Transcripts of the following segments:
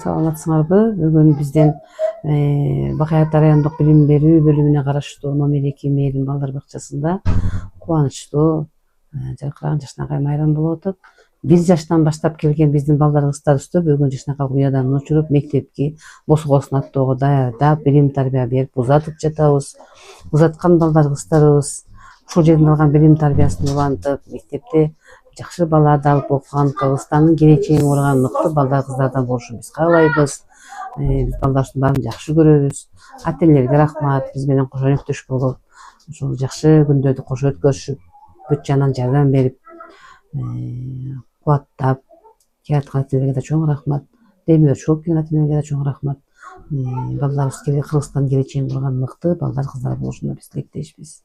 Саламатсыңарбы? Бүгүн бизден Бакай Ата райондук билим берүү бөлүмүнө караштуу номер 2 Мээрим балдар бакчасында кубанычтуу жаркыраган жашнакай майрам болуп атат. 1 жаштан баштап келген биздин балдар кыздарыбызды бүгүн жашнакай уядан учуруп мектепки босгосун аттоого даярдап, билим тарбия берип узатып жатабыз. Узаткан балдар кыздарыбыз ушул жерден алган билим тарбиясын улантып, мектепте жакшы балларды алып окуган, Кыргызстандын келечегин урган мыкты балдар кыздардан болушун биз каалайбыз. Биз балдарыбыздын баарын жакшы көрөбүз. Ата-энелерге рахмат, биз менен кошо өнөктөш болуп, ушул жакшы күндөрдү кошо өткөрүшүп, бүт жагынан жардам берип, кубаттап келаткан ата-энелерге да чоң рахмат. Демир чогуп келген ата-энелерге да чоң рахмат. Балдарыбыз Кыргызстандын келечегин курган мыкты балдар кыздар болушуна биз тилектешпиз.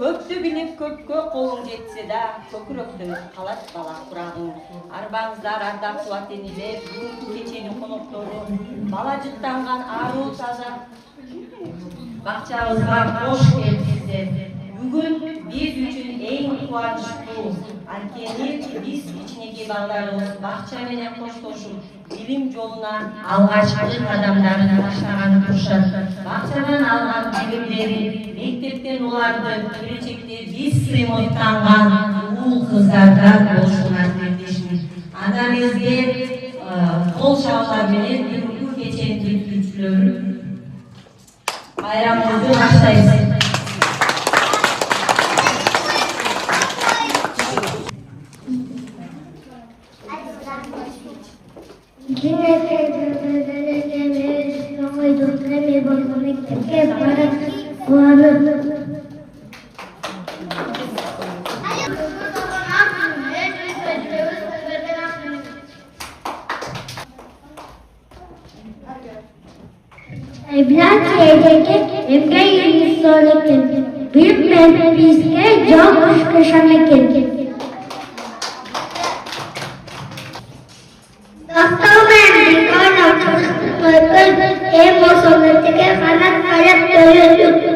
Көптү билип көпкө колуң жетсе да, көкүрөктө калат бала курагың. Арбаңыздар ардактуу ата-энелер, бүгүнкү кеченин коноктору, бала жыттанган аруу таза бакчабызга кош келипсиздер. Бүгүн биз үчүн эң кубанычтуу, анткени биз кичинекей балдарыбыз бакча менен коштошуп, билим жолуна алгачкы кадамдарын таштаганы турушат. Бакчадан алган билимдери, мектептен уларды келечекте биз сыймыктанган уул кыздардан болушуна тилектешмин. Андан бизге кол шабуулар менен бүгүнкү кеченин түзүүчүлөрү байрамыбызды баштайбыз. Büyük Mehmet'e can kuşkuşanlık. Actualmente, con nosotros hemos sometido a la tarea de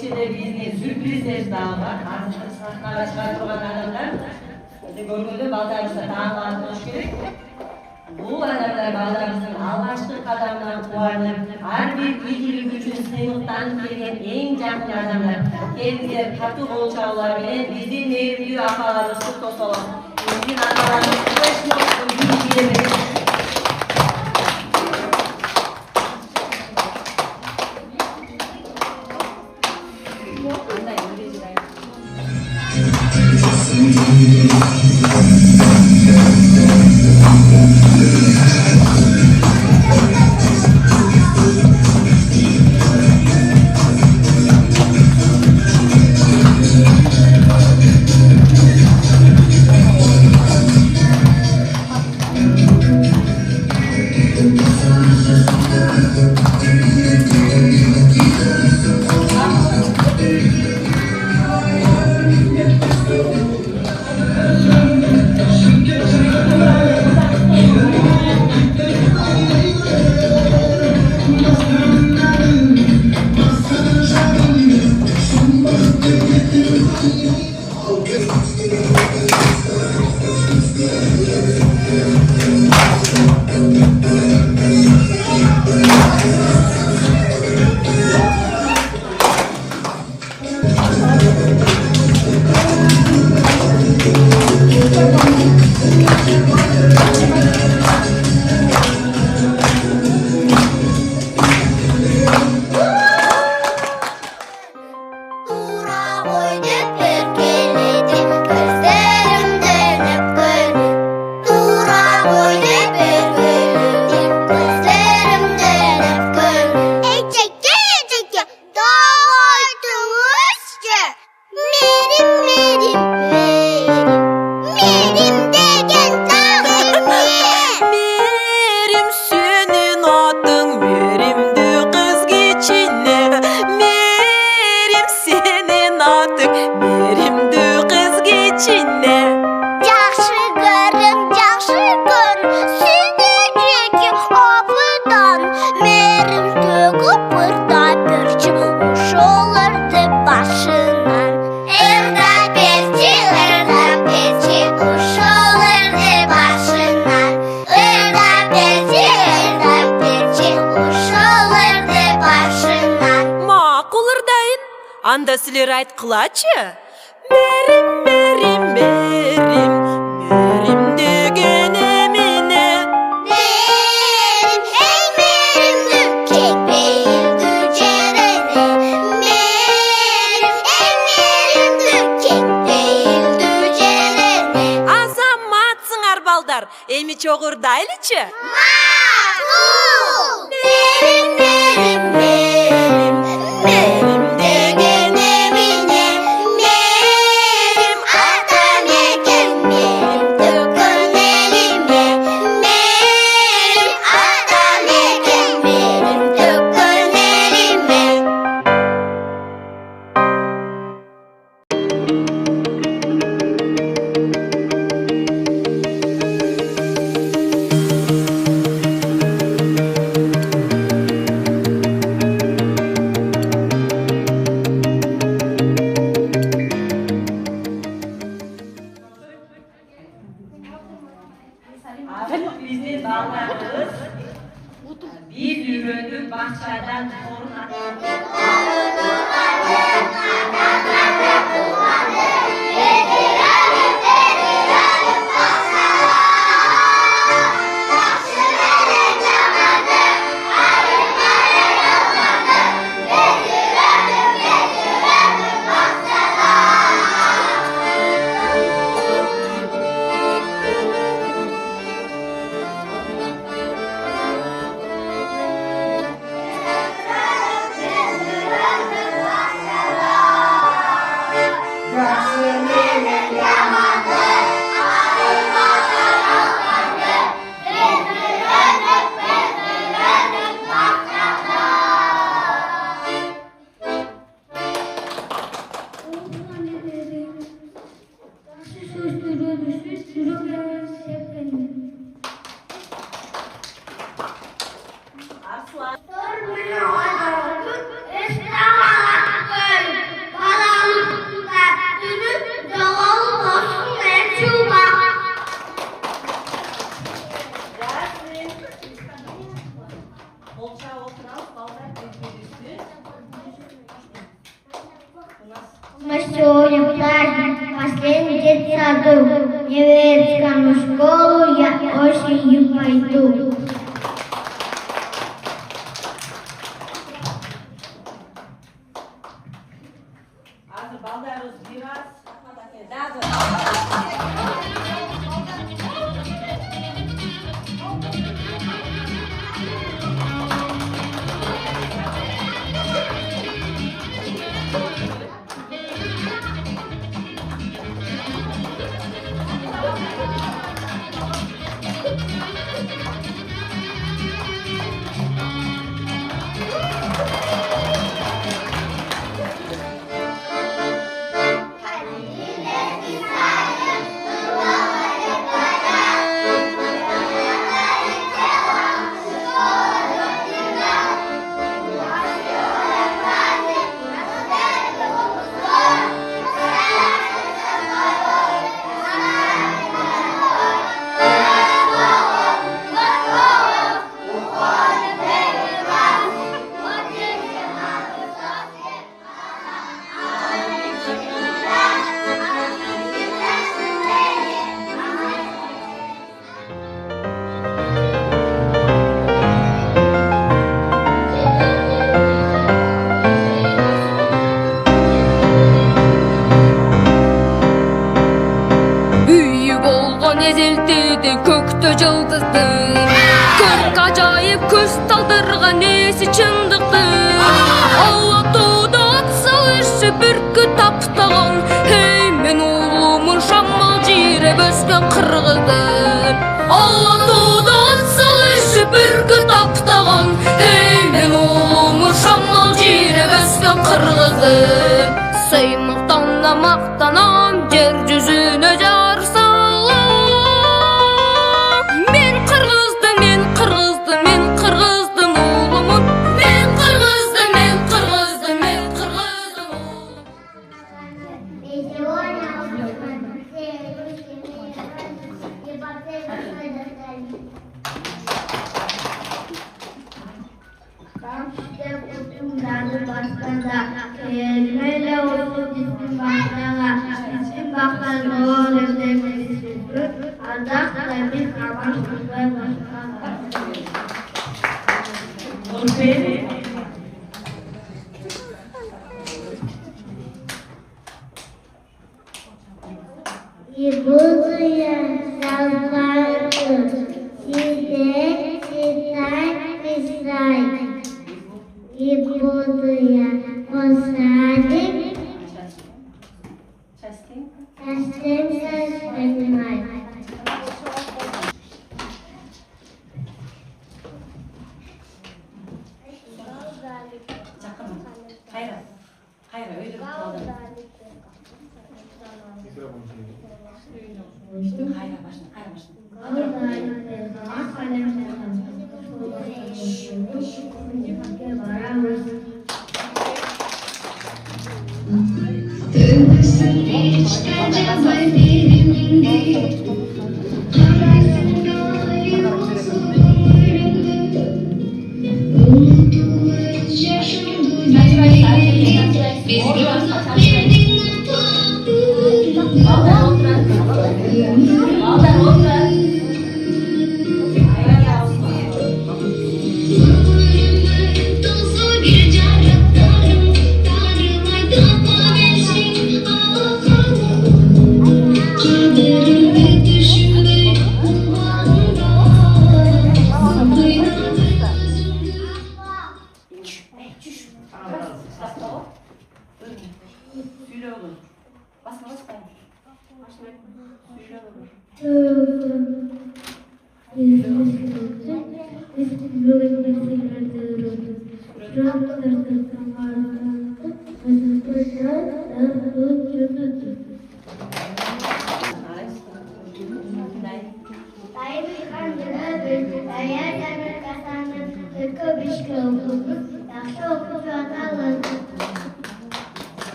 keçede bizni sürpriz ezdağ var. Sahnaga çıkartılgan adamlar. Görgünde baldarımızda taң atılış керек. Bu adamlar baldarımızın alғашқы qadamынан қуанып, әрбір игілік үшін сыйлықтан келген ең жақын адамдар. Келіңіздер қатты қол шаулар менен біздің мейірімді апаларымызды құттықтап аламыз. Біздің аталарымыз флешмоб үйін Анда сілер айтқылачы? Мерим, мерим, мерим, мерим деген еміне. Merim, ey merimdü, kekbeyildi cerene. Merim, ey merimdü, kekbeyildi cerene. Азаматсыңар балдар, эми чогурдайлычы? Ma'qul! Merim, merim, merim, merim деген emine. Merim adam ekan, merim tökün elime. Merim adam ekan, merim tökün elime. Машою платье, последний детсаду. Немецкому школу я осенью пойду. Азыр балдарыбыз бираз Ezeltedi köktü cıldızdır Kırk acayip köz taldırgan nesi çındıktır Allah tuğda atsalışı bir kitaptağın Hey men oğlumun şammal jire bösken kırgızdır Allah tuğda atsalışı bir kitaptağın Hey men oğlumun şammal jire bösken kırgızdır Saymaktanla maqtanam yer yüzüne jarsa Kelmeyle olsun cismin başlağa, cismin baktan oğlum demesi Allah da bir kabaş kutlar başlağa. İbuduya sallardı, size sitay pisay. İbuduya posadik, teslim seslenmay. Hayır, öyle bir kaldı. Hayır, başına.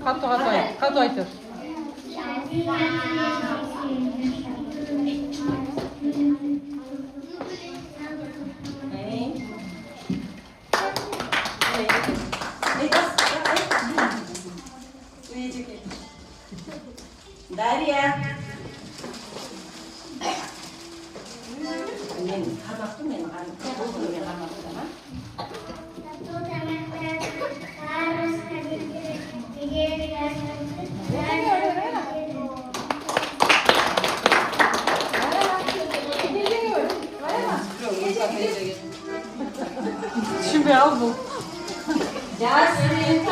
Katı aytır. Darya. Ben kazandım ben. Şimdi al bu. Yasin.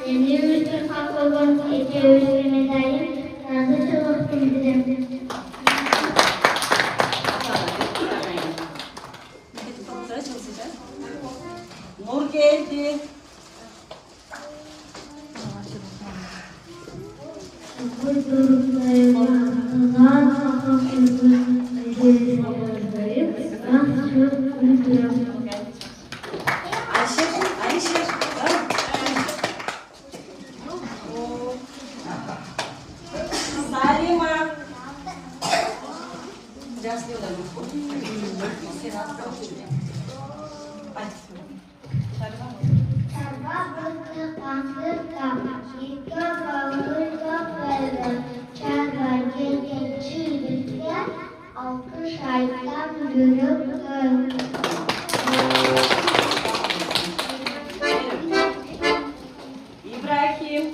Senin kalkıp ediyoruz medayı. Nazlı çok bildirim. Nur geldi. Ayşe, Ayşe. Salima. Biraz diyorlar. Alkış aydan görüp İbrahim.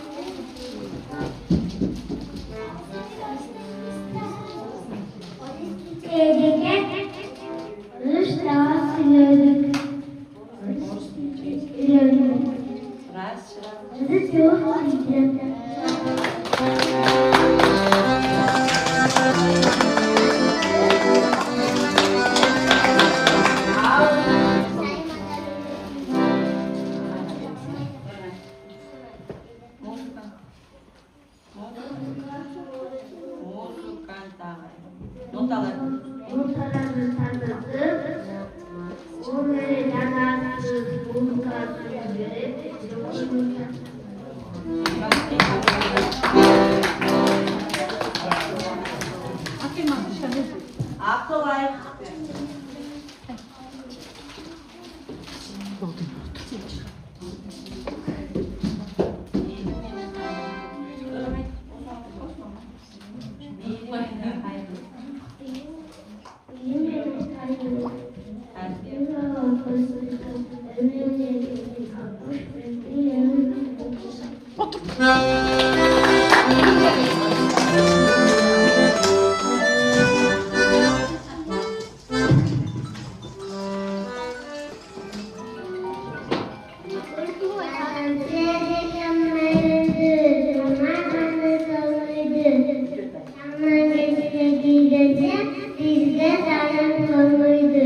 Tehlike dış daha silahlık. Bizi çok bildirim. Notalar. Muhtarımı tanıdık. Onları yanarsız, muhtarsız göre Akılay. Bizde zaten konuydu.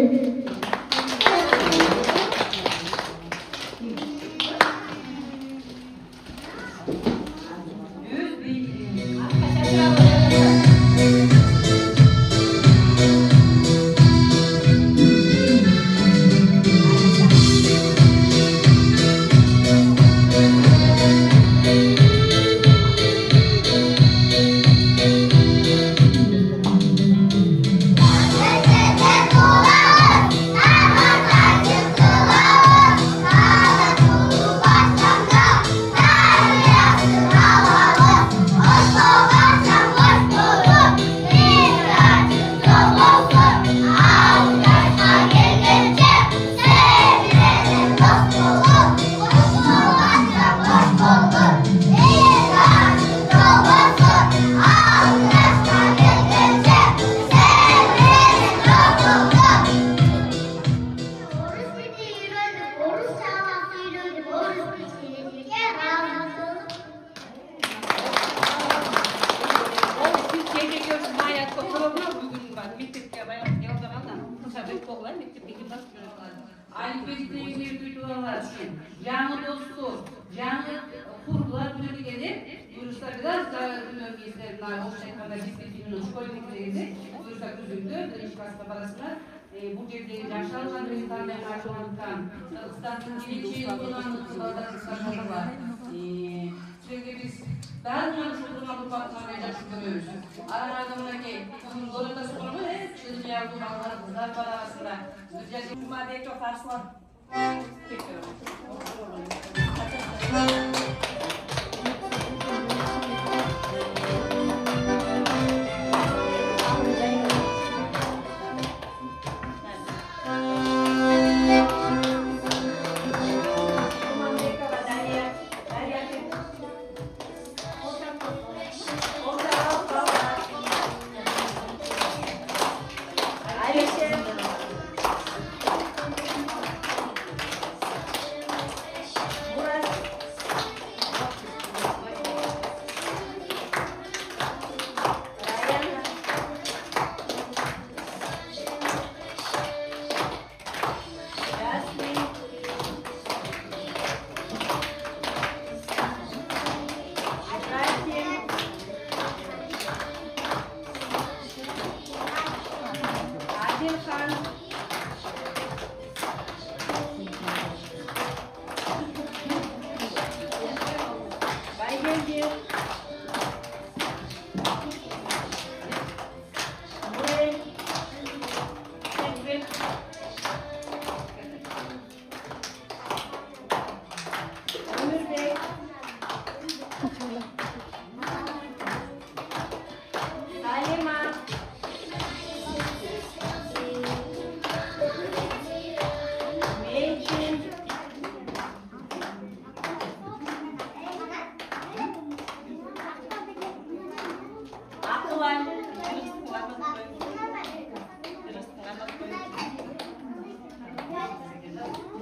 Жаңы достор, жаңы кургулар бүлөк келип, буюрса biraz daha bizler, общий kanalda şkolniklerinde, buyrsa күзүндө, birinчи класска барасыңар, bu yerdeki yaşanan insanlara karşıladıktan Kırgızistan'ın geleceği olan kızlarda kıskanmaları var. Çünkü biz daha yanlışlıkla bu patlamaya yaşıyoruz. Aralarındaki bugün zorunda sorunu hep çözüm yardım almaları kızlar arasında. Cuma'da çok farslar.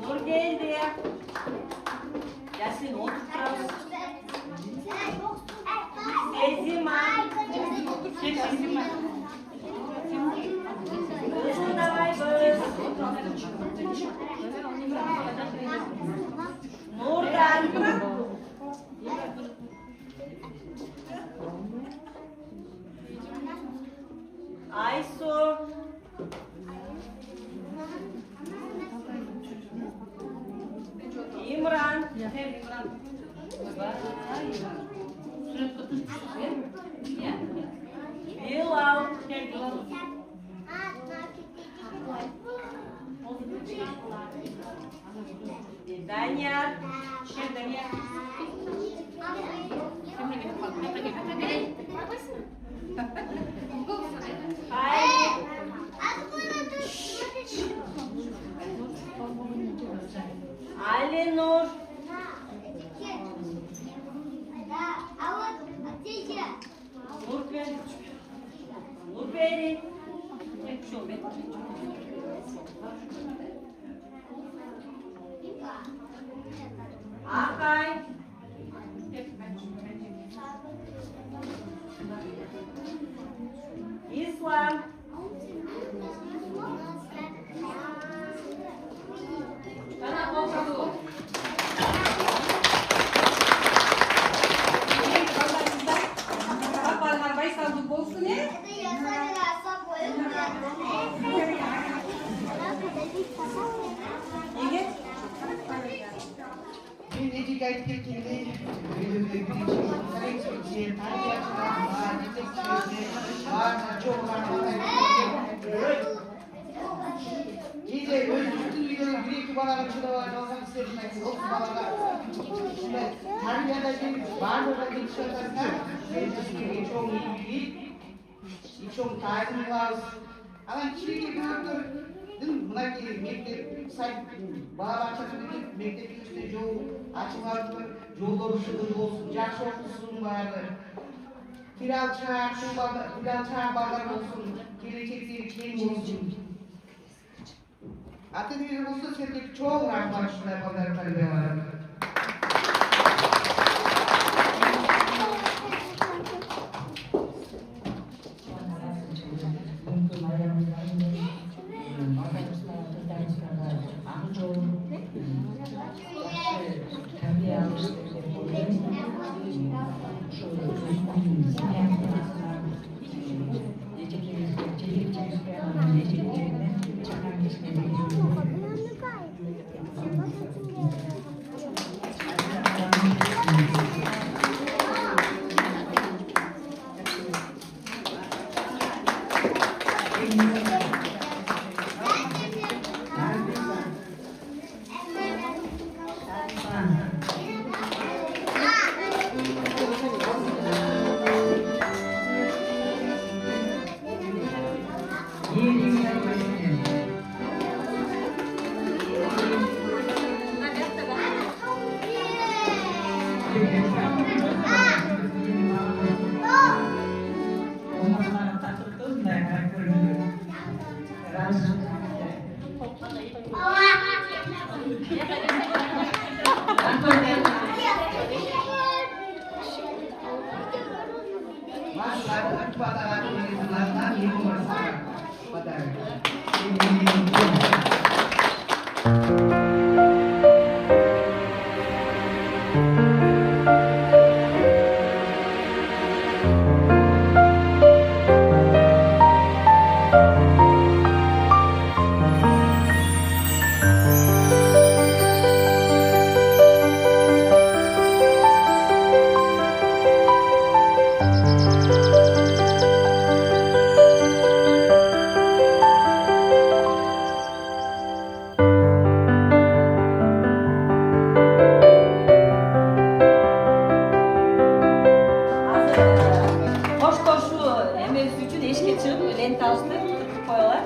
Nur geldi. Yasin otur. Sezima. Sezima. Kızım davay kız. Nurdan. Aysu. İmran. Bilal. Danyar. Hayır. Ali Nur. Nurperi. Nurperi. Akay. İslam. Sana korkadu. Bak bana arabayı saldık olsun ne? İyice özgürlüğü bir iki bana şurada var, olmak istedim. Olsun bana. Şimdi Tanrı'da var mı da bir şey var? Benim çok iyi bir çok tarzım var. Ama şimdi gördüm. Dün buna mektep say bağlaştığı mektep işte yol açılardı. Yolları şurada olsun. Jakşı olsun vardı. Kiral çağ bağlar olsun. Gelecekleri kim olsun. Atölye olsa sevdeki çoğu arkadaşlar kadar talebe var. Koş koşu emesi üçün eşke çıkıp lenta üstüne tutup koyuyorlar.